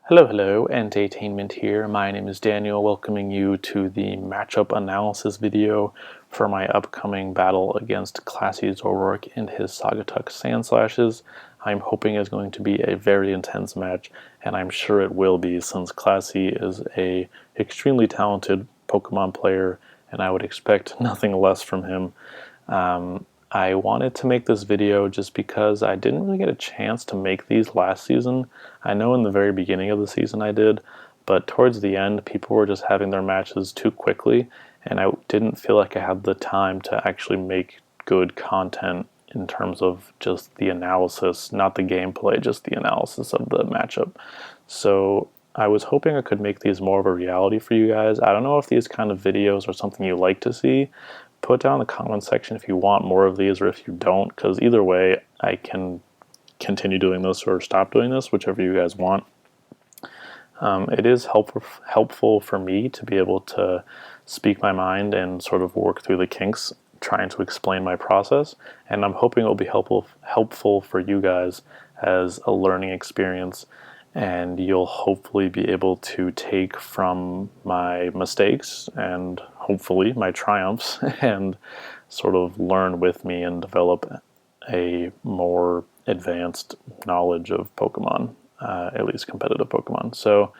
Hello, EnteiTainment here. My name is Daniel, welcoming you to the matchup analysis video for my upcoming battle against Classy Zorork and his Saugatuck Sandslashes. I'm hoping it's going to be a very intense match, and I'm sure it will be since Classy is a extremely talented Pokemon player, and I would expect nothing less from him. I wanted to make this video just because I didn't really get a chance to make these last season. I know in the very beginning of the season I did, but towards the end people were just having their matches too quickly, and I didn't feel like I had the time to actually make good content in terms of just the analysis, not the gameplay, just the analysis of the matchup. So I was hoping I could make these more of a reality for you guys. I don't know if these kind of videos are something you like to see. Put down in the comment section if you want more of these or if you don't, because either way I can continue doing this or stop doing this, whichever you guys want. It is helpful for me to be able to speak my mind and sort of work through the kinks trying to explain my process, and I'm hoping it will be helpful for you guys as a learning experience, and you'll hopefully be able to take from my mistakes and hopefully my triumphs and sort of learn with me and develop a more advanced knowledge of Pokemon, at least competitive Pokemon. So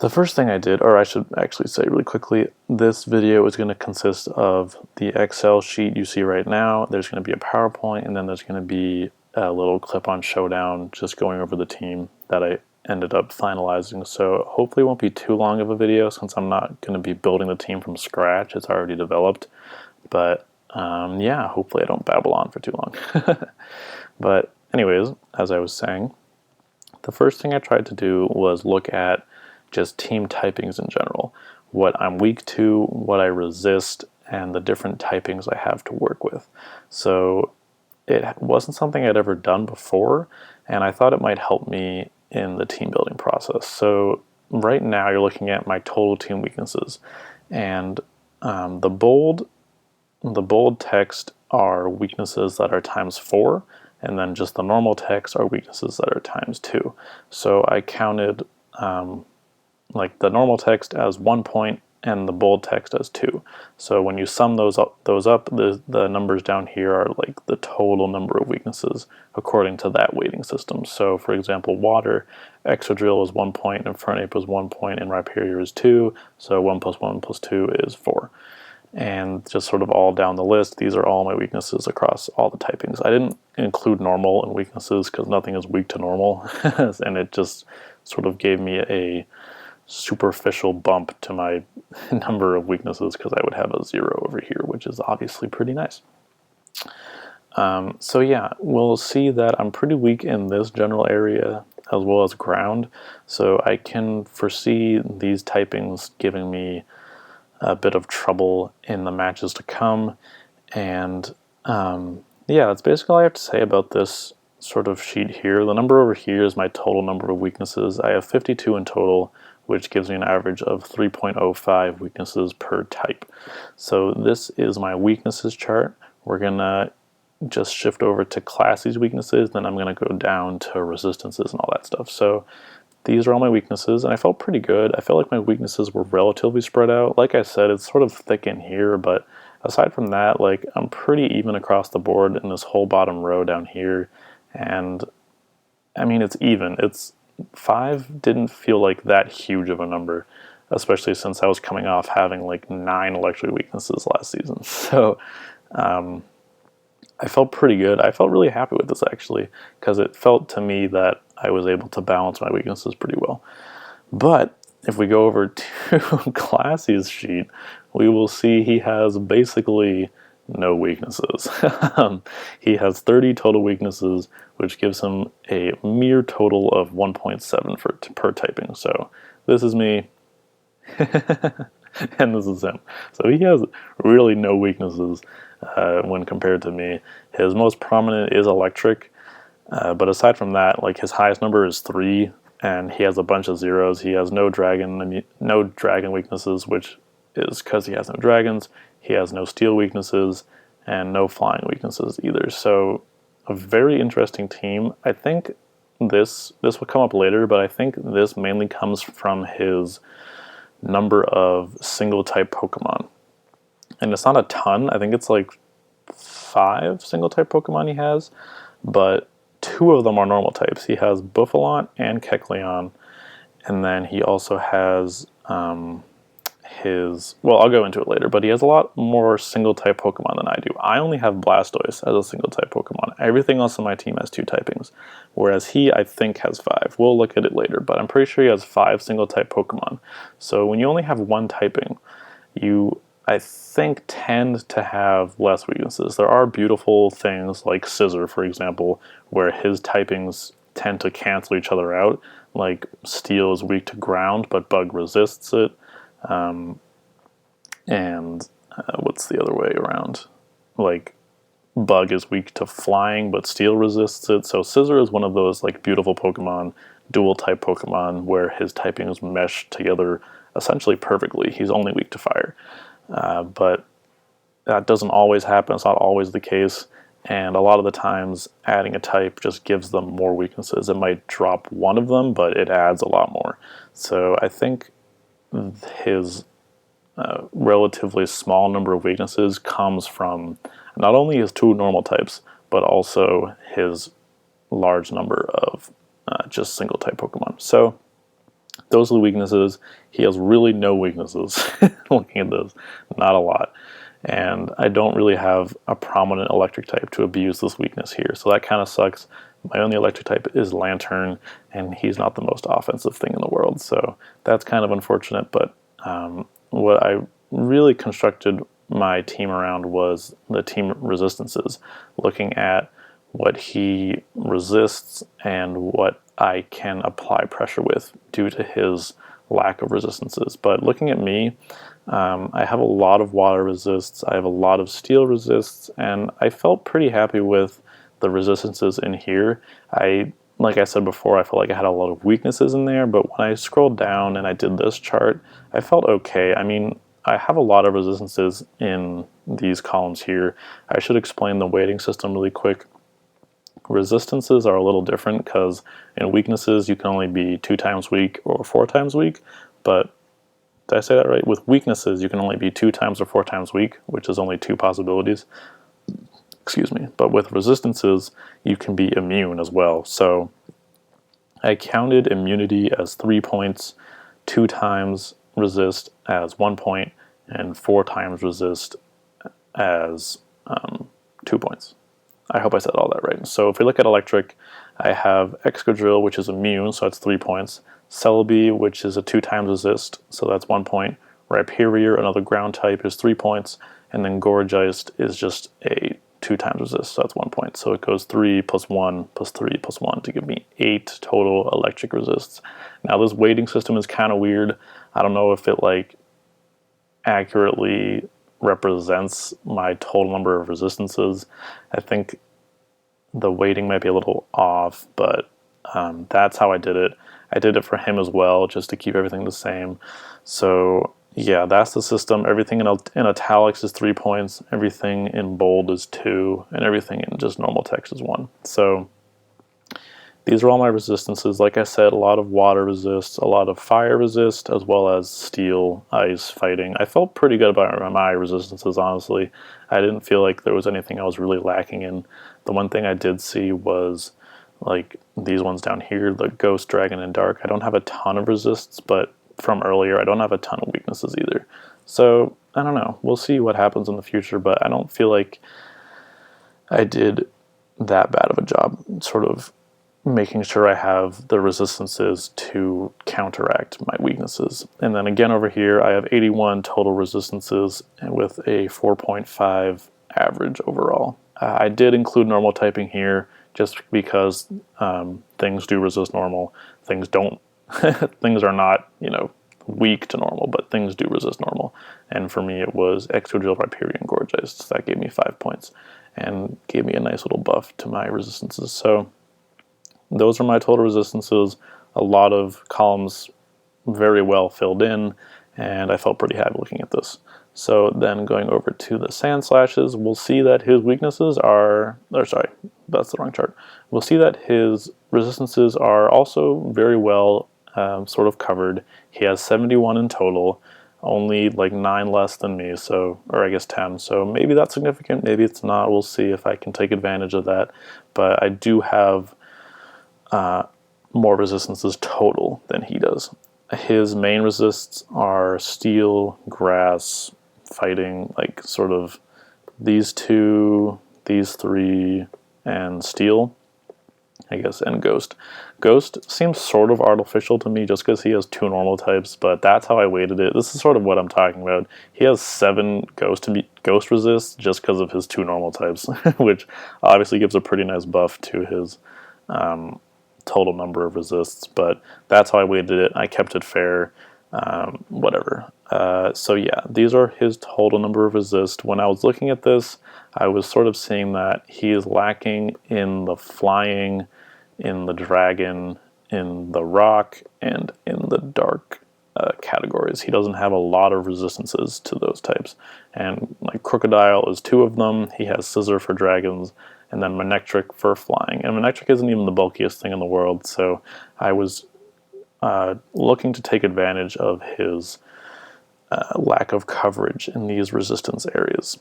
the first thing I did, or I should actually say really quickly, this video is going to consist of the Excel sheet you see right now. There's going to be a PowerPoint, and then there's going to be a little clip on Showdown just going over the team that I ended up finalizing. So hopefully it won't be too long of a video since I'm not going to be building the team from scratch. It's already developed. But yeah, hopefully I don't babble on for too long. But anyways, as I was saying, the first thing I tried to do was look at just team typings in general. What I'm weak to, what I resist, and the different typings I have to work with. So it wasn't something I'd ever done before, and I thought it might help me in the team building process. So right now you're looking at my total team weaknesses, and the bold text are weaknesses that are ×4, and then just the normal text are weaknesses that are ×2. So I counted like the normal text as 1 point and the bold text as 2. So when you sum those up, the numbers down here are like the total number of weaknesses according to that weighting system. So for example, water, Excadrill is 1 point, Infernape is 1 point, and Rhyperior is 2. So 1 + 1 + 2 is 4. And just sort of all down the list, these are all my weaknesses across all the typings. I didn't include normal and weaknesses because nothing is weak to normal, and it just sort of gave me a superficial bump to my number of weaknesses because I would have a 0 over here, which is obviously pretty nice. So yeah, we'll see that I'm pretty weak in this general area as well as ground, so I can foresee these typings giving me a bit of trouble in the matches to come. And yeah, that's basically all I have to say about this sort of sheet here. The number over here is my total number of weaknesses. I have 52 in total, which gives me an average of 3.05 weaknesses per type. So this is my weaknesses chart. We're gonna just shift over to Classy's weaknesses, then I'm gonna go down to resistances and all that stuff. So these are all my weaknesses, and I felt pretty good. I felt like my weaknesses were relatively spread out. Like I said, it's sort of thick in here, but aside from that, like, I'm pretty even across the board in this whole bottom row down here. And I mean, it's even. It's 5 didn't feel like that huge of a number, especially since I was coming off having like 9 electric weaknesses last season. So I felt pretty good. I felt really happy with this actually, because it felt to me that I was able to balance my weaknesses pretty well. But if we go over to Classy's sheet, we will see he has basically no weaknesses. He has 30 total weaknesses, which gives him a mere total of 1.7 per typing. So this is me, and this is him. So he has really no weaknesses when compared to me. His most prominent is electric, but aside from that, like, his highest number is 3, and he has a bunch of zeros. He has no dragon weaknesses, which is because he has no dragons. He has no steel weaknesses and no flying weaknesses either. So a very interesting team. I think this will come up later, but I think this mainly comes from his number of single type Pokemon. And it's not a ton. I think it's like 5 single type Pokemon he has, but 2 of them are normal types. He has Buffalont and Kecleon, and then he also has well, I'll go into it later, but he has a lot more single type Pokemon than I do. I only have Blastoise as a single type Pokemon. Everything else on my team has 2 typings, whereas he, I think, has 5. We'll look at it later, but I'm pretty sure he has 5 single type Pokemon. So when you only have 1 typing, you, I think, tend to have less weaknesses. There are beautiful things like Scissor, for example, where his typings tend to cancel each other out. Like Steel is weak to ground, but Bug resists it. What's the other way around? Like Bug is weak to flying, but Steel resists it. So Scissor is one of those like beautiful Pokemon, dual type Pokemon, where his typings mesh together essentially perfectly. He's only weak to fire. But that doesn't always happen. It's not always the case. And a lot of the times adding a type just gives them more weaknesses. It might drop one of them, but it adds a lot more. So I think his relatively small number of weaknesses comes from not only his 2 normal types, but also his large number of just single type Pokemon. So those are the weaknesses. He has really no weaknesses. Looking at this, not a lot. And I don't really have a prominent electric type to abuse this weakness here. So that kind of sucks. My only electric type is Lantern, and he's not the most offensive thing in the world. So that's kind of unfortunate, but what I really constructed my team around was the team resistances, looking at what he resists and what I can apply pressure with due to his lack of resistances. But looking at me, I have a lot of water resists, I have a lot of steel resists, and I felt pretty happy with the resistances in here. Like I said before, I felt like I had a lot of weaknesses in there, but when I scrolled down and I did this chart, I felt okay. I mean, I have a lot of resistances in these columns here. I should explain the weighting system really quick. Resistances are a little different because in weaknesses you can only be 2 times weak or 4 times weak, but did I say that right? With weaknesses you can only be 2 times or 4 times weak, which is only 2 possibilities. Excuse me. But with resistances you can be immune as well. So I counted immunity as 3 points, 2 times resist as 1 point, and 4 times resist as 2 points. I hope I said all that right. So if we look at electric, I have Excadrill, which is immune, so that's 3 points. Celebi, which is a 2 times resist, so that's 1 point. Rhyperior, another ground type, is 3 points. And then Gourgeist is just a 2 times resist, so that's 1 point. So it goes 3 plus 1 plus 3 plus 1 to give me 8 total electric resists. Now this weighting system is kind of weird. I don't know if it like accurately represents my total number of resistances. I think the weighting might be a little off, but that's how I did it. I did it for him as well, just to keep everything the same. So yeah, that's the system. Everything in italics is 3 points, everything in bold is 2, and everything in just normal text is 1. So these are all my resistances. Like I said, a lot of water resist, a lot of fire resist, as well as steel, ice, fighting. I felt pretty good about my resistances, honestly. I didn't feel like there was anything I was really lacking in. The one thing I did see was like these ones down here, the Ghost, Dragon, and Dark. I don't have a ton of resists, but from earlier, I don't have a ton of weaknesses either. So, I don't know. We'll see what happens in the future, but I don't feel like I did that bad of a job sort of making sure I have the resistances to counteract my weaknesses. And then again over here, I have 81 total resistances with a 4.5 average overall. I did include normal typing here just because things do resist normal. Things don't. Things are not, weak to normal, but things do resist normal. And for me, it was Excadrill, Rhyperior, and Gourgeist. So that gave me 5 points and gave me a nice little buff to my resistances. So those are my total resistances. A lot of columns very well filled in, and I felt pretty happy looking at this. So then going over to the sand slashes, we'll see that his weaknesses are, or sorry, that's the wrong chart. We'll see that his resistances are also very well sort of covered. He has 71 in total, only like 9 less than me, so, or I guess 10. So maybe that's significant, maybe it's not. We'll see if I can take advantage of that. But I do have more resistances total than he does. His main resists are steel, grass, fighting, like sort of these two, these three, and steel, I guess, and ghost. Ghost seems sort of artificial to me just because he has 2 normal types, but that's how I weighted it. This is sort of what I'm talking about. He has 7 ghost resists just because of his 2 normal types, which obviously gives a pretty nice buff to his total number of resists, but that's how I weighted it. I kept it fair, whatever. So yeah, these are his total number of resists. When I was looking at this, I was sort of seeing that he is lacking in the flying, in the dragon, in the rock, and in the dark categories. He doesn't have a lot of resistances to those types. And like crocodile is 2 of them. He has scissor for dragons, and then Manectric for flying. And Manectric isn't even the bulkiest thing in the world, so I was looking to take advantage of his lack of coverage in these resistance areas.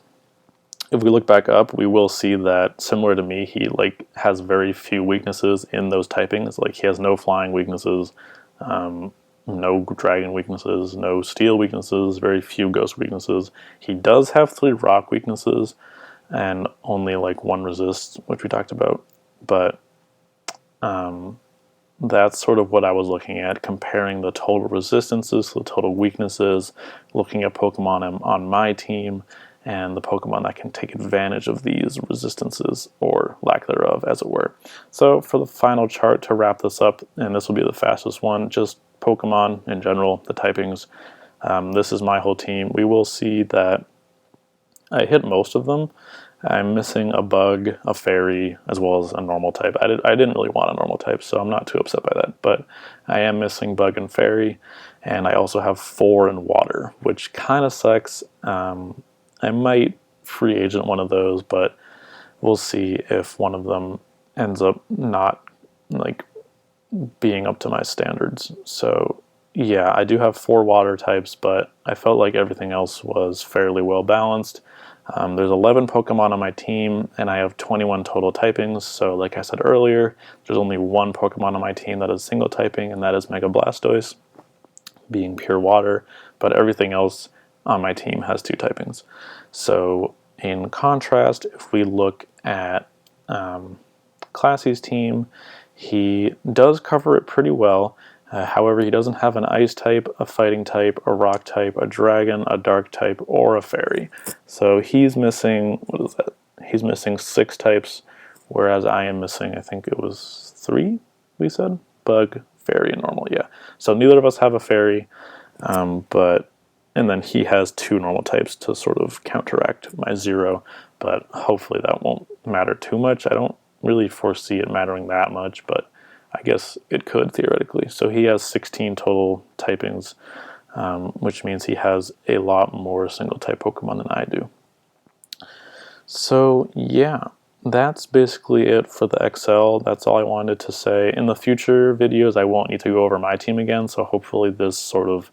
If we look back up, we will see that, similar to me, he like has very few weaknesses in those typings. Like he has no flying weaknesses, no dragon weaknesses, no steel weaknesses, very few ghost weaknesses. He does have 3 rock weaknesses and only like 1 resist, which we talked about. But that's sort of what I was looking at, comparing the total resistances to the total weaknesses, looking at Pokemon on my team, and the Pokemon that can take advantage of these resistances, or lack thereof, as it were. So for the final chart to wrap this up, and this will be the fastest one, just Pokemon in general, the typings. This is my whole team. We will see that I hit most of them. I'm missing a bug, a fairy, as well as a normal type. I didn't really want a normal type, so I'm not too upset by that. But I am missing bug and fairy, and I also have 4 in water, which kind of sucks. I might free agent one of those, but we'll see if one of them ends up not like being up to my standards. So yeah, I do have 4 water types, but I felt like everything else was fairly well balanced. There's 11 Pokemon on my team, and I have 21 total typings, so like I said earlier, there's only 1 Pokemon on my team that is single typing, and that is Mega Blastoise, being pure water, but everything else on my team has 2 typings. So in contrast, if we look at Classy's team, he does cover it pretty well. However, he doesn't have an ice type, a fighting type, a rock type, a dragon, a dark type, or a fairy. So he's missing, what is that? He's missing 6 types, whereas I am missing, I think it was 3, we said? Bug, fairy, and normal, yeah. So neither of us have a fairy, and then he has 2 normal types to sort of counteract my 0, but hopefully that won't matter too much. I don't really foresee it mattering that much, but I guess it could theoretically. So he has 16 total typings, which means he has a lot more single type Pokemon than I do. So yeah, that's basically it for the XL. That's all I wanted to say. In the future videos, I won't need to go over my team again, so hopefully this sort of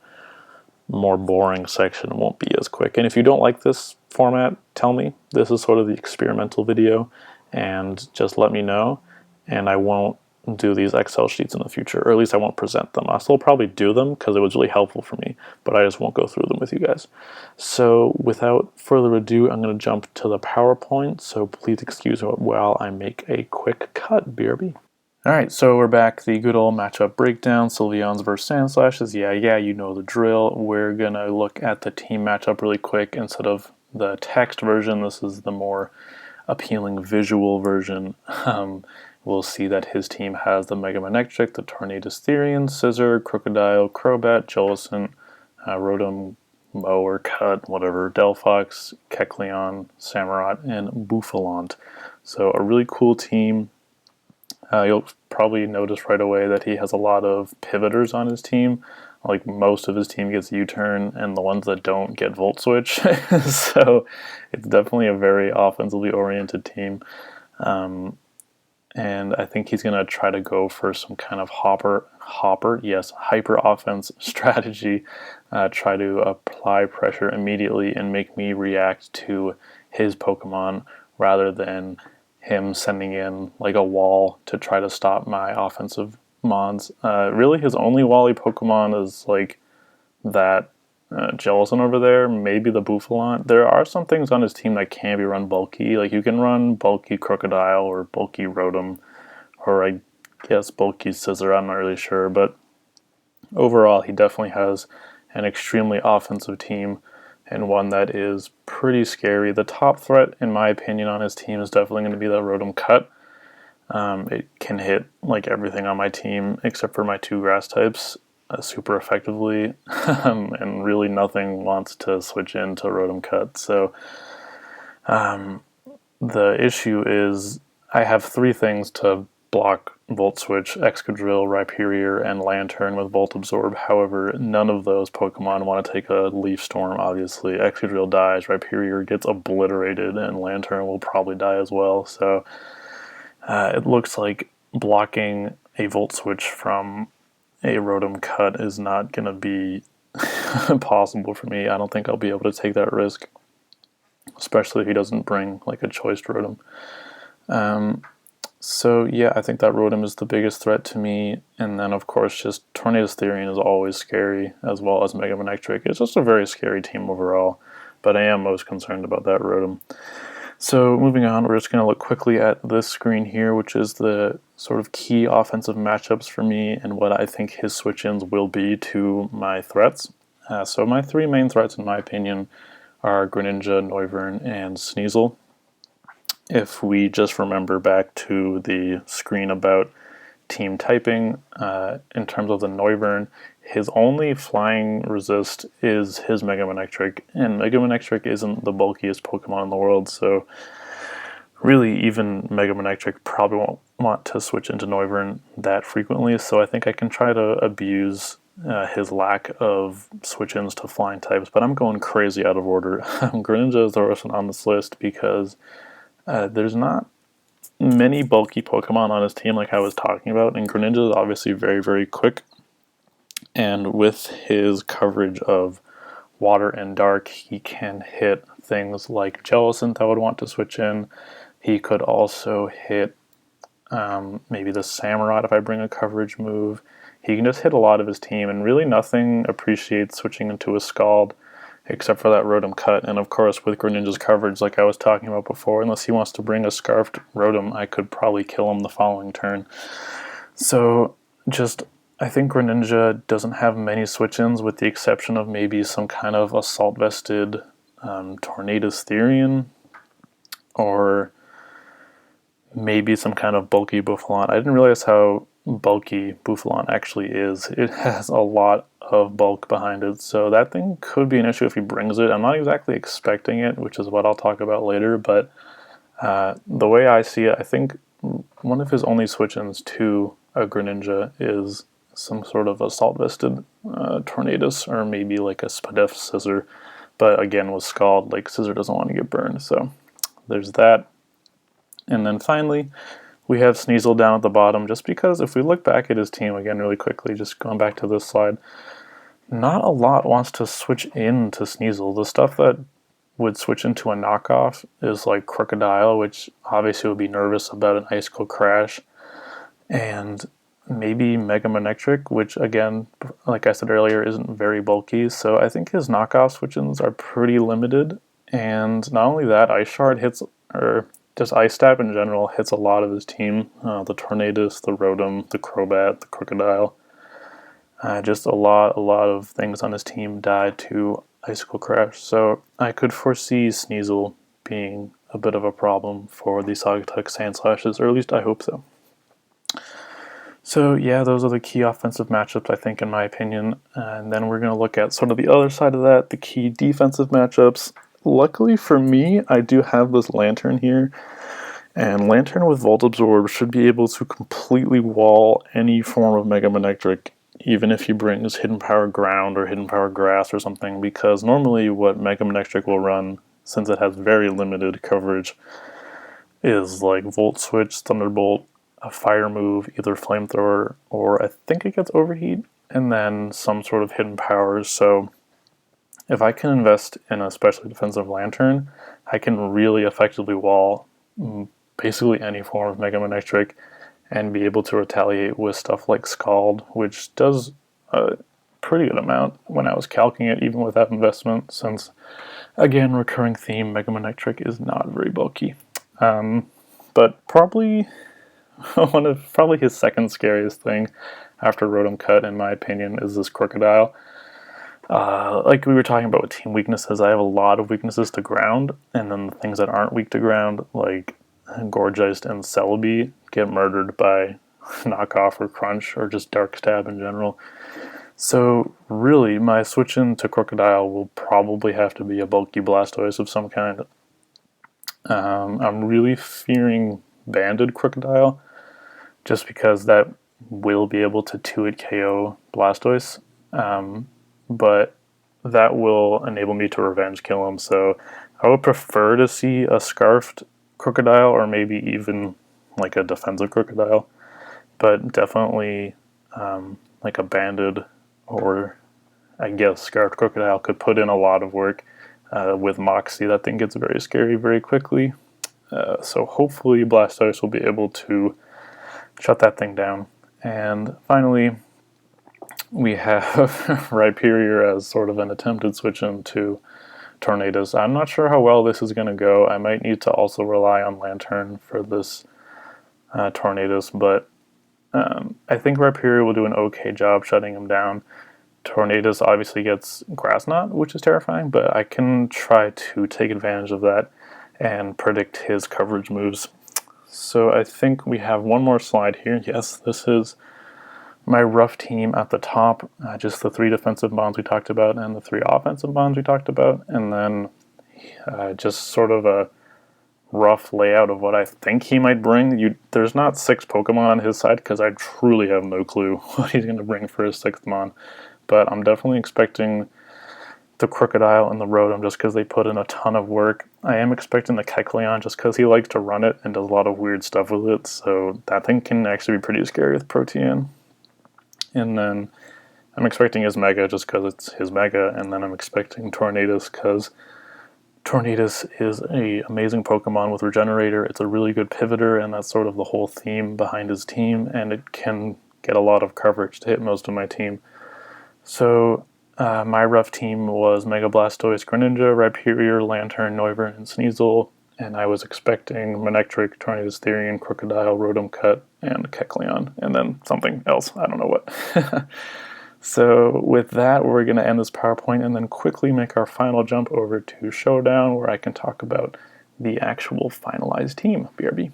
more boring section won't be as quick. And if you don't like this format, tell me. This is sort of the experimental video, and just let me know, and I won't do these Excel sheets in the future, or at least I won't present them. I'll still probably do them because it was really helpful for me, but I just won't go through them with you guys. So without further ado, I'm going to jump to the PowerPoint, so please excuse me while I make a quick cut. BRB. Alright, so we're back. The good old matchup breakdown, Sylveons versus Sandslashes. Yeah, you know the drill. We're going to look at the team matchup really quick instead of the text version. This is the more appealing visual version. We'll see that his team has the Mega Manectric, the Tornadus Therian, Scizor, Crocodile, Crobat, Jolison, Rotom, Mower, Cut, whatever, Delphox, Kecleon, Samurott, and Bouffalant. So a really cool team. You'll probably notice right away that he has a lot of pivoters on his team. like most of his team gets U-turn, and the ones that don't get Volt Switch. So it's definitely a very offensively oriented team. And I think he's going to try to go for some kind of hyper offense strategy, try to apply pressure immediately and make me react to his Pokemon rather than him sending in like a wall to try to stop my offensive mons. Really, his only Wally Pokemon is like that Jellicent over there, maybe the Bouffalant. There are some things on his team that can be run bulky. Like you can run bulky Crocodile or bulky Rotom, or I guess bulky Scizor, I'm not really sure. But overall, he definitely has an extremely offensive team and one that is pretty scary. The top threat, in my opinion, on his team is definitely going to be the Rotom Cut. It can hit like everything on my team except for my 2 grass types super effectively, and really nothing wants to switch into Rotom Cut. So the issue is I have 3 things to block Volt Switch: Excadrill, Rhyperior, and Lantern with Volt Absorb. However, none of those Pokemon want to take a Leaf Storm, obviously. Excadrill dies, Rhyperior gets obliterated, and Lantern will probably die as well. So it looks like blocking a Volt Switch from a Rotom Cut is not going to be possible for me. I don't think I'll be able to take that risk, especially if he doesn't bring like a choiced Rotom. So yeah, I think that Rotom is the biggest threat to me, and then of course just Tornadus Therian is always scary, as well as Mega Manectric. It's just a very scary team overall, but I am most concerned about that Rotom. So moving on, we're just going to look quickly at this screen here, which is the sort of key offensive matchups for me and what I think his switch-ins will be to my threats. So my 3 main threats, in my opinion, are Greninja, Noivern, and Sneasel. If we just remember back to the screen about team typing, in terms of the Noivern, his only flying resist is his Mega Manectric, and Mega Manectric isn't the bulkiest Pokemon in the world, so really even Mega Manectric probably won't want to switch into Noivern that frequently, so I think I can try to abuse his lack of switch-ins to flying types, but I'm going crazy out of order. Greninja is the first one on this list because there's not many bulky Pokemon on his team like I was talking about, and Greninja is obviously very, very quick. And with his coverage of water and dark, he can hit things like Jellicent that would want to switch in. He could also hit maybe the Samurott if I bring a coverage move. He can just hit a lot of his team, and really nothing appreciates switching into a Scald except for that Rotom Cut. And of course, with Greninja's coverage, like I was talking about before, unless he wants to bring a Scarfed Rotom, I could probably kill him the following turn. So just, I think Greninja doesn't have many switch-ins with the exception of maybe some kind of Assault-Vested Tornadus Therian, or maybe some kind of bulky Bouffalant. I didn't realize how bulky Bouffalant actually is. It has a lot of bulk behind it, so that thing could be an issue if he brings it. I'm not exactly expecting it, which is what I'll talk about later, but the way I see it, I think one of his only switch-ins to a Greninja is some sort of Assault-Vested Tornadus, or maybe like a Spadef Scizor, but again with Scald, like Scizor doesn't want to get burned, so there's that. And then finally, we have Sneasel down at the bottom, just because if we look back at his team again really quickly, just going back to this slide, not a lot wants to switch into Sneasel. The stuff that would switch into a knockoff is like Crocodile, which obviously would be nervous about an Icicle Crash, and maybe Mega Manectric, which again, like I said earlier, isn't very bulky, so I think his knockoff switch-ins are pretty limited. And not only that, Ice Shard hits, or just Ice Stab in general, hits a lot of his team. The Tornadus, the Rotom, the Crobat, the Crocodile. Just a lot of things on his team died to Icicle Crash. So I could foresee Sneasel being a bit of a problem for the Saugatuck Sandslashes, or at least I hope so. So yeah, those are the key offensive matchups, I think, in my opinion. And then we're going to look at sort of the other side of that, the key defensive matchups. Luckily for me, I do have this Lantern here, and Lantern with Volt Absorb should be able to completely wall any form of Mega Manectric even if he brings Hidden Power Ground or Hidden Power Grass or something, because normally what Mega Manectric will run, since it has very limited coverage, is like Volt Switch, Thunderbolt, a fire move, either Flamethrower, or I think it gets Overheat, and then some sort of hidden powers. So if I can invest in a specially defensive Lantern, I can really effectively wall basically any form of Mega Manectric and be able to retaliate with stuff like Scald, which does a pretty good amount when I was calcing it, even with that investment, since, again, recurring theme, Mega Manectric is not very bulky. But probably probably his second scariest thing after Rotom Cut, in my opinion, is this Crocodile. Like we were talking about with team weaknesses, I have a lot of weaknesses to ground, and then the things that aren't weak to ground, like Gorgeist and Celebi, get murdered by Knockoff or Crunch or just Dark Stab in general. So really, my switch into Crocodile will probably have to be a bulky Blastoise of some kind. I'm really fearing Banded Crocodile, just because that will be able to 2-hit KO Blastoise, but that will enable me to revenge kill him, so I would prefer to see a Scarfed Crocodile, or maybe even like a defensive Crocodile, but definitely like a Banded or I guess Scarfed Crocodile could put in a lot of work. With Moxie, that thing gets very scary very quickly. So hopefully Blastoise will be able to shut that thing down. And finally, we have Rhyperior as sort of an attempted switch into Tornadus. I'm not sure how well this is going to go. I might need to also rely on Lantern for this Tornadus, but I think Rhyperior will do an okay job shutting him down. Tornadus obviously gets Grass Knot, which is terrifying, but I can try to take advantage of that and predict his coverage moves. So I think we have one more slide here. Yes, this is my rough team at the top, just the 3 defensive bonds we talked about and the 3 offensive bonds we talked about, and then just sort of a rough layout of what I think he might bring. There's not 6 Pokemon on his side because I truly have no clue what he's going to bring for his 6th Mon. But I'm definitely expecting the Crocodile and the Rotom just because they put in a ton of work. I am expecting the Kecleon just because he likes to run it and does a lot of weird stuff with it, so that thing can actually be pretty scary with Protean. And then I'm expecting his Mega just because it's his Mega, and then I'm expecting Tornadus because Tornadus is an amazing Pokemon with Regenerator. It's a really good pivoter, and that's sort of the whole theme behind his team, and it can get a lot of coverage to hit most of my team. So my rough team was Mega Blastoise, Greninja, Rhyperior, Lantern, Noivern, and Sneasel, and I was expecting Manectric, Tornadus, Therian, Crocodile, Rotom Cut, and Kecleon, and then something else, I don't know what. So with that, we're going to end this PowerPoint and then quickly make our final jump over to Showdown, where I can talk about the actual finalized team. BRB.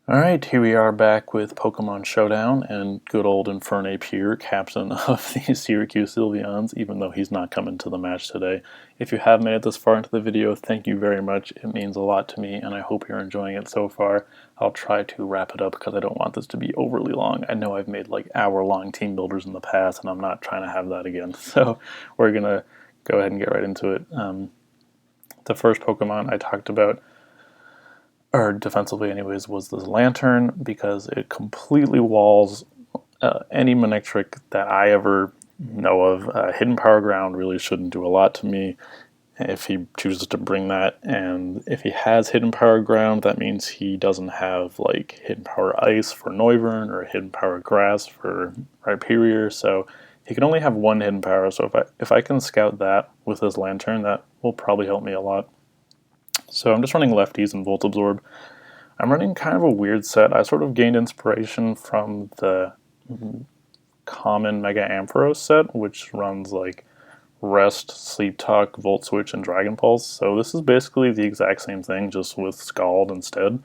Alright, here we are back with Pokemon Showdown, and good old Infernape, captain of the Syracuse Sylveons, even though he's not coming to the match today. If you have made it this far into the video, thank you very much. It means a lot to me, and I hope you're enjoying it so far. I'll try to wrap it up because I don't want this to be overly long. I know I've made like hour-long team builders in the past, and I'm not trying to have that again. So we're going to go ahead and get right into it. The first Pokemon I talked about, or defensively anyways, was this Lantern, because it completely walls any Manectric that I ever know of. Hidden Power Ground really shouldn't do a lot to me if he chooses to bring that, and if he has Hidden Power Ground, that means he doesn't have like Hidden Power Ice for Noivern or Hidden Power Grass for Rhyperior, so he can only have 1 Hidden Power, so if I can scout that with this Lantern, that will probably help me a lot. So I'm just running lefties and Volt Absorb. I'm running kind of a weird set. I sort of gained inspiration from the common Mega Ampharos set, which runs like Rest, Sleep Talk, Volt Switch, and Dragon Pulse. So this is basically the exact same thing, just with Scald instead,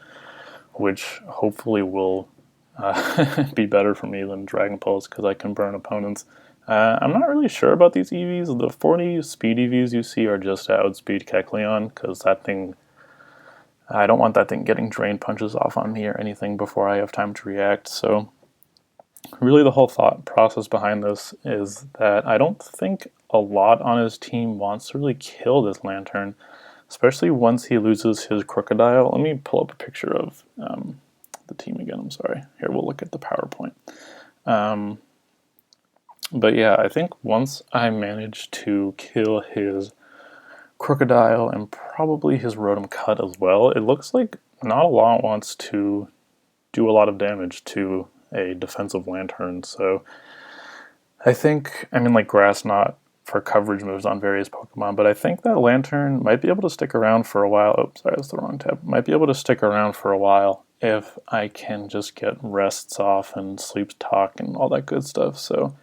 which hopefully will be better for me than Dragon Pulse because I can burn opponents. I'm not really sure about these EVs. The 40 speed EVs you see are just to outspeed Kecleon, because that thing, I don't want that thing getting drain punches off on me or anything before I have time to react. So really the whole thought process behind this is that I don't think a lot on his team wants to really kill this Lantern, especially once he loses his Crocodile. Let me pull up a picture of the team again. I'm sorry. Here, we'll look at the PowerPoint. But yeah, I think once I manage to kill his Crocodile and probably his Rotom Cut as well, it looks like not a lot wants to do a lot of damage to a defensive Lantern. So I think, I mean, like Grass Knot for coverage moves on various Pokemon, but I think that Lantern might be able to stick around for a while. Oops, sorry, that's the wrong tab. Might be able to stick around for a while if I can just get rests off and sleep talk and all that good stuff. So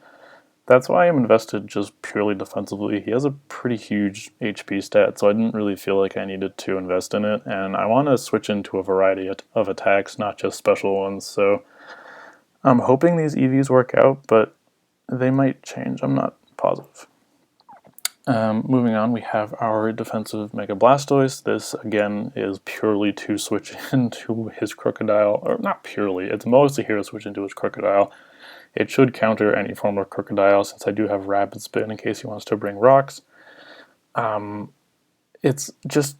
that's why I'm invested just purely defensively. He has a pretty huge HP stat, so I didn't really feel like I needed to invest in it, and I want to switch into a variety of attacks, not just special ones, so I'm hoping these EVs work out, but they might change. I'm not positive. Moving on, we have our defensive Mega Blastoise. This, again, is purely to switch into his Crocodile, or not purely, it's mostly here to switch into his Crocodile. It should counter any form of Crocodile since I do have Rapid Spin in case he wants to bring rocks. It's just,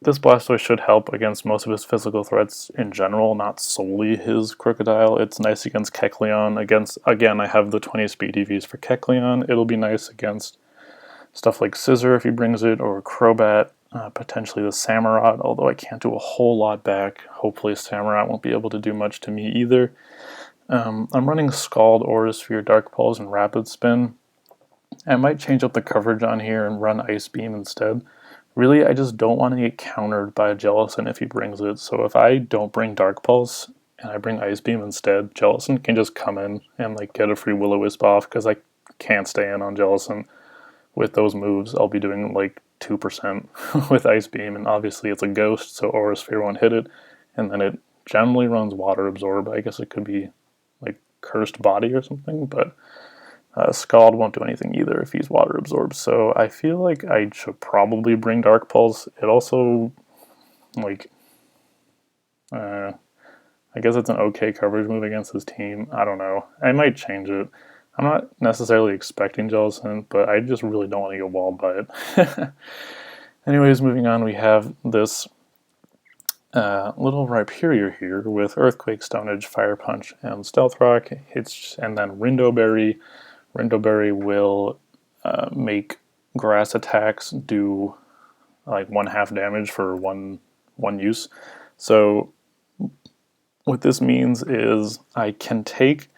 this Blastoise should help against most of his physical threats in general, not solely his Crocodile. It's nice against Kecleon. Again, I have the 20 speed EVs for Kecleon. It'll be nice against stuff like Scissor if he brings it, or Crobat, potentially the Samurott, although I can't do a whole lot back. Hopefully Samurott won't be able to do much to me either. I'm running Scald, Aura Sphere, Dark Pulse, and Rapid Spin. I might change up the coverage on here and run Ice Beam instead. Really, I just don't want to get countered by Jellicent if he brings it, so if I don't bring Dark Pulse and I bring Ice Beam instead, Jellicent can just come in and like get a free Will-O-Wisp off, because I can't stay in on Jellicent. With those moves, I'll be doing like 2% with Ice Beam, and obviously it's a ghost, so Aura Sphere won't hit it, and then it generally runs Water Absorb. I guess it could be like Cursed Body or something, but Scald won't do anything either if he's Water Absorbed, so I feel like I should probably bring Dark Pulse. It also, like, I guess it's an okay coverage move against his team. I don't know. I might change it. I'm not necessarily expecting Jellicent, but I just really don't want to get walled by it. Anyways, moving on, we have this little Rhyperior here with Earthquake, Stone Edge, Fire Punch, and Stealth Rock. And then Rindoberry. Rindoberry will make grass attacks do like 1/2 damage for one use. So what this means is I can take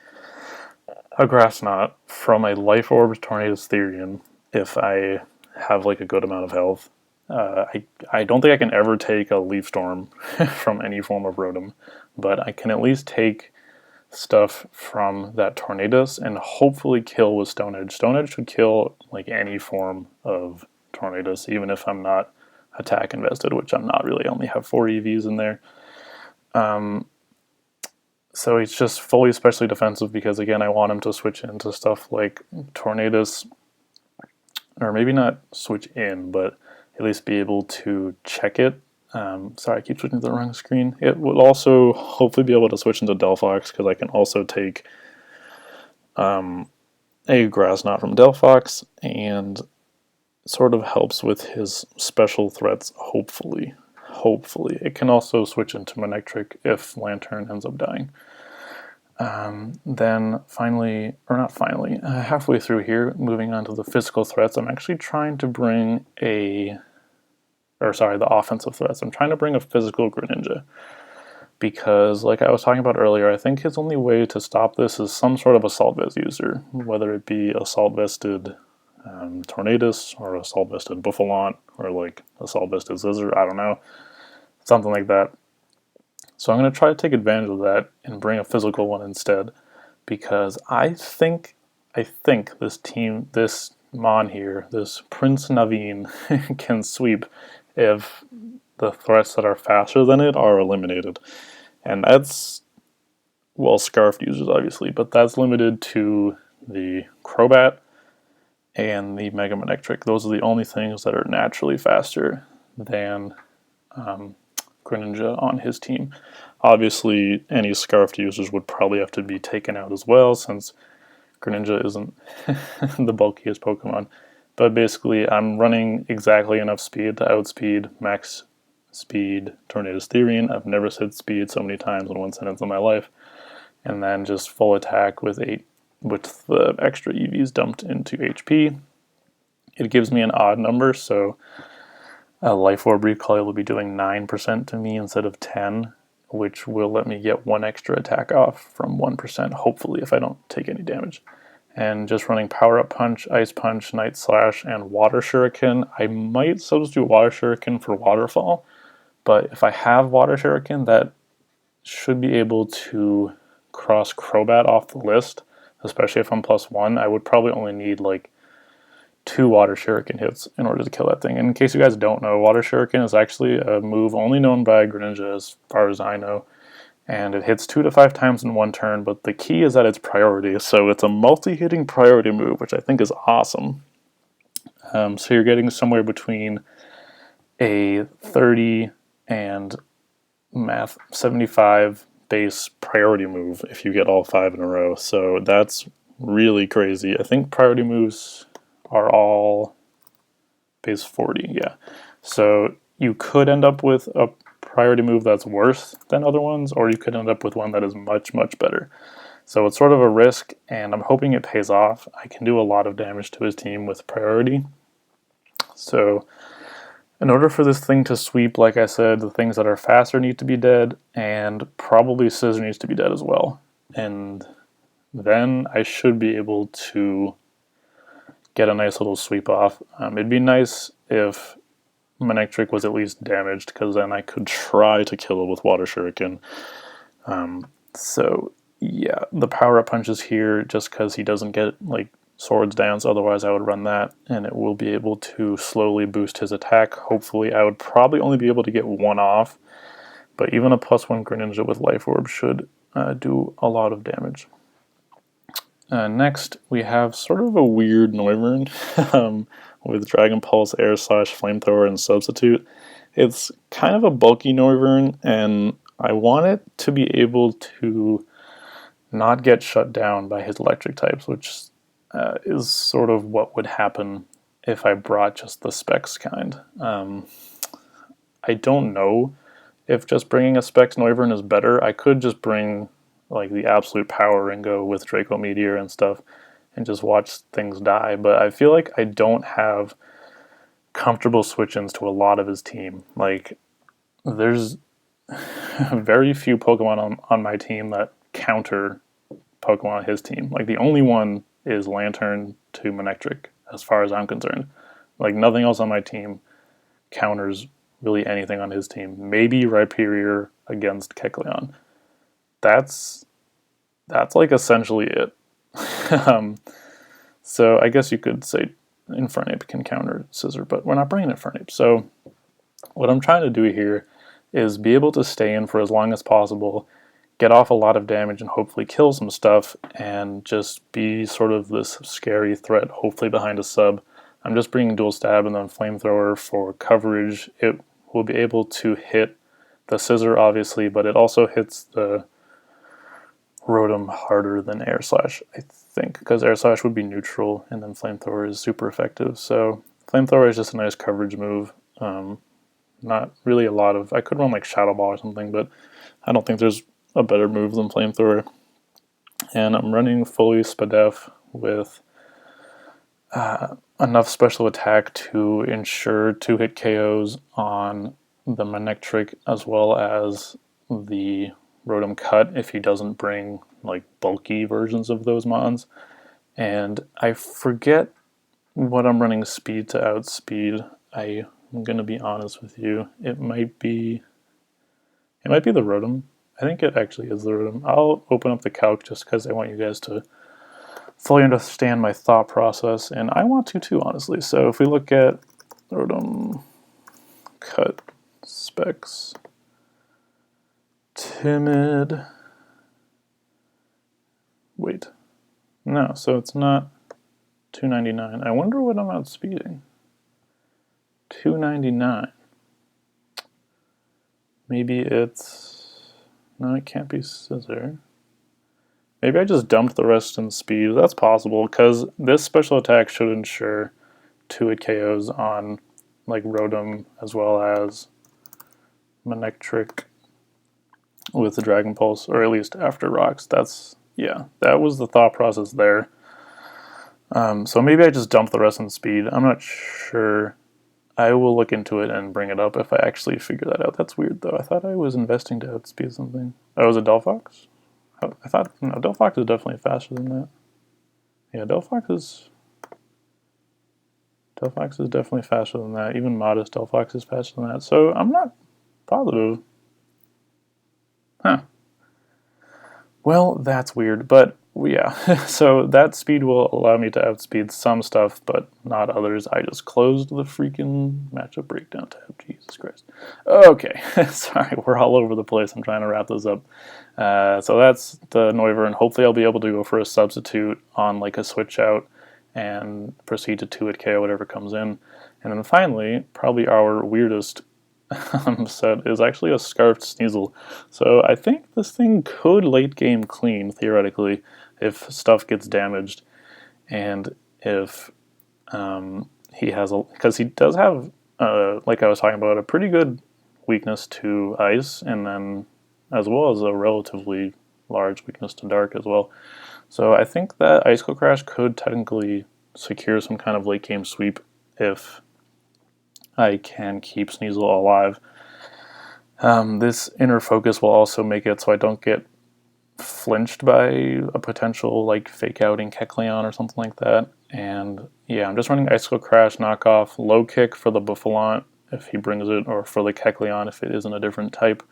a Grass Knot from a Life Orb Tornadus Therian if I have like a good amount of health. I don't think I can ever take a Leaf Storm from any form of Rotom, but I can at least take stuff from that Tornadus and hopefully kill with Stone Edge. Stone Edge should kill like any form of Tornadus, even if I'm not attack invested, which I'm not really. I only have 4 EVs in there. So he's just fully especially defensive because, again, I want him to switch into stuff like Tornadus, or maybe not switch in, but at least be able to check it. Sorry, I keep switching to the wrong screen. It will also hopefully be able to switch into Delphox, because I can also take a Grass Knot from Delphox, and sort of helps with his special threats, hopefully. Hopefully. It can also switch into Manectric if Lantern ends up dying. Then finally, or not finally, halfway through here, moving on to the physical threats, I'm actually trying to bring the offensive threats. I'm trying to bring a physical Greninja, because like I was talking about earlier, I think his only way to stop this is some sort of Assault Vest user, whether it be Assault Vested Tornadus, or Assault Vested Buffalont, or like Assault Vested Scissor, I don't know, something like that. So I'm going to try to take advantage of that and bring a physical one instead, because I think this Mon here, this Prince Naveen, can sweep if the threats that are faster than it are eliminated. And that's, well, Scarfed users obviously, but that's limited to the Crobat and the Mega Manectric. Those are the only things that are naturally faster than Greninja on his team. obviously any scarfed users would probably have to be taken out as well, since Greninja isn't the bulkiest Pokemon. But basically, I'm running exactly enough speed to outspeed max speed Tornadus Therian. I've never said speed so many times in one sentence in my life. And then just full attack with the extra EVs dumped into HP. It gives me an odd number, so a Life Orb Recoil will be doing 9% to me instead of 10, which will let me get one extra attack off from 1%, hopefully, if I don't take any damage. And just running Power Up Punch, Ice Punch, Night Slash, and Water Shuriken. I might still just do Water Shuriken for Waterfall, but if I have Water Shuriken, that should be able to cross Crobat off the list, especially if I'm +1. I would probably only need like 2 Water Shuriken hits in order to kill that thing. And in case you guys don't know, Water Shuriken is actually a move only known by Greninja as far as I know. And it hits 2 to 5 times in one turn, but the key is that it's priority. So it's a multi-hitting priority move, which I think is awesome. So you're getting somewhere between a 30 and 75 base priority move if you get all 5 in a row. So that's really crazy. I think priority moves are all base 40, yeah. So you could end up with a priority move that's worse than other ones, or you could end up with one that is much, much better. So it's sort of a risk, and I'm hoping it pays off. I can do a lot of damage to his team with priority. So in order for this thing to sweep, like I said, the things that are faster need to be dead, and probably Scissor needs to be dead as well. And then I should be able to get a nice little sweep off. It'd be nice if Manectric was at least damaged, because then I could try to kill it with Water Shuriken. So yeah, the power-up punches here just because he doesn't get like Swords Dance, otherwise I would run that, and it will be able to slowly boost his attack. Hopefully I would probably only be able to get one off, but even a +1 Greninja with Life Orb should do a lot of damage. Next, we have sort of a weird Noivern with Dragon Pulse, Air Slash, Flamethrower, and Substitute. It's kind of a bulky Noivern, and I want it to be able to not get shut down by his electric types, which is sort of what would happen if I brought just the Specs kind. I don't know if just bringing a Specs Noivern is better. I could just bring like the absolute power Ringo with Draco Meteor and stuff and just watch things die, but I feel like I don't have comfortable switch-ins to a lot of his team. Like, there's very few Pokemon on my team that counter Pokemon on his team. Like, the only one is Lantern to Manectric, as far as I'm concerned. Like, nothing else on my team counters really anything on his team. Maybe Rhyperior against Kecleon. That's like essentially it. So I guess you could say Infernape can counter Scissor, but we're not bringing Infernape. So what I'm trying to do here is be able to stay in for as long as possible, get off a lot of damage, and hopefully kill some stuff, and just be sort of this scary threat, hopefully behind a sub. I'm just bringing Dual Stab and then Flamethrower for coverage. It will be able to hit the Scissor, obviously, but it also hits the Rotom harder than Air Slash, I think, because Air Slash would be neutral, and then Flamethrower is super effective. So Flamethrower is just a nice coverage move. Not really a lot of... I could run like Shadow Ball or something, but I don't think there's a better move than Flamethrower. And I'm running fully Spadef with enough special attack to ensure 2-hit KOs on the Manectric as well as the Rotom Cut if he doesn't bring like bulky versions of those mons. And I forget what I'm running speed to outspeed. I'm gonna be honest with you. It might be the Rotom. I think it actually is the Rotom. I'll open up the calc just because I want you guys to fully understand my thought process, and I want to too, honestly. So if we look at Rotom Cut Specs, Timid, wait, no, so it's not 299. I wonder what I'm outspeeding. 299. Maybe it's No, it can't be scissor. Maybe I just dumped the rest in speed. That's possible, because this special attack should ensure 2-hit KOs on like Rotom as well as Manectric with the Dragon Pulse, or at least after Rocks. That's, yeah, that was the thought process there. So maybe I just dumped the rest in speed. I'm not sure. I will look into it and bring it up if I actually figure that out. That's weird though. I thought I was investing to outspeed something. Oh, was it Delphox? I thought, no, Delphox is definitely faster than that. Yeah, Delphox is definitely faster than that. Even modest Delphox is faster than that. So I'm not positive. Huh. Well, that's weird, but yeah. So that speed will allow me to outspeed some stuff, but not others. I just closed the freaking matchup breakdown tab. Jesus Christ. Okay, sorry, we're all over the place. I'm trying to wrap this up. So that's the Noivern. Hopefully I'll be able to go for a substitute on like a switch out and proceed to 2-hit KO whatever comes in. And then finally, probably our weirdest set is actually a Scarfed Sneasel. So I think this thing could late game clean, theoretically, if stuff gets damaged. And if he has a, because he does have, like I was talking about, a pretty good weakness to ice, and then as well as a relatively large weakness to dark as well. So I think that Icicle Crash could technically secure some kind of late game sweep if I can keep Sneasel alive. This inner focus will also make it so I don't get flinched by a potential like fake outing Kecleon or something like that. And yeah, I'm just running Icicle Crash, knockoff, low kick for the Buffalont if he brings it, or for the Kecleon if it isn't a different type.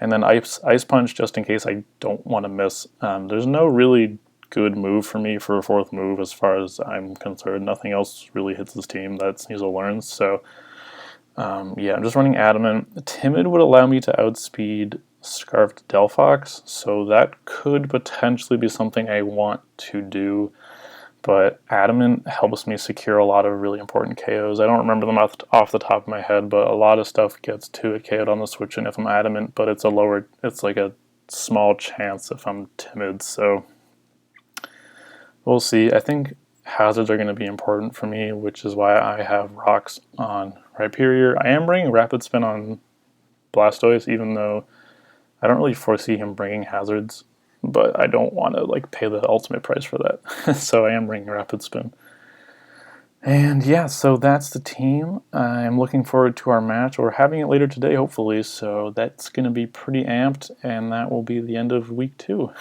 And then Ice Punch just in case I don't want to miss. There's no really good move for me for a fourth move as far as I'm concerned. Nothing else really hits this team that Sneasel learns. So yeah, I'm just running Adamant. Timid would allow me to outspeed Scarfed Delphox, so that could potentially be something I want to do. But Adamant helps me secure a lot of really important KOs. I don't remember them off the top of my head, but a lot of stuff gets 2-hit KO'd on the switch in if I'm Adamant, but it's like a small chance if I'm Timid, so we'll see. I think hazards are going to be important for me, which is why I have Rocks on Rhyperior. I am bringing Rapid Spin on Blastoise, even though I don't really foresee him bringing hazards, but I don't want to like pay the ultimate price for that. So I am bringing Rapid Spin. And yeah, so that's the team. I'm looking forward to our match. We're having it later today, hopefully, so that's going to be pretty amped, and that will be the end of week 2.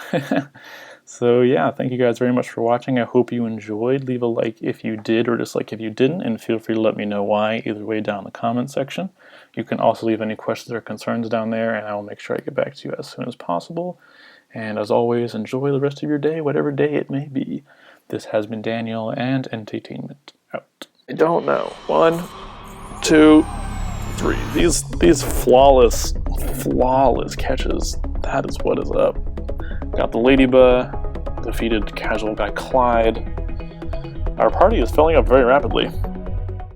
So yeah, thank you guys very much for watching. I hope you enjoyed. Leave a like if you did, or dislike if you didn't, and feel free to let me know why either way down in the comment section. You can also leave any questions or concerns down there, and I will make sure I get back to you as soon as possible. And as always, enjoy the rest of your day, whatever day it may be. This has been Daniel and EnteiTainment out. I don't know. 1, 2, 3. These flawless catches. That is what is up. Got the Ladybug, defeated casual guy Clyde. Our party is filling up very rapidly.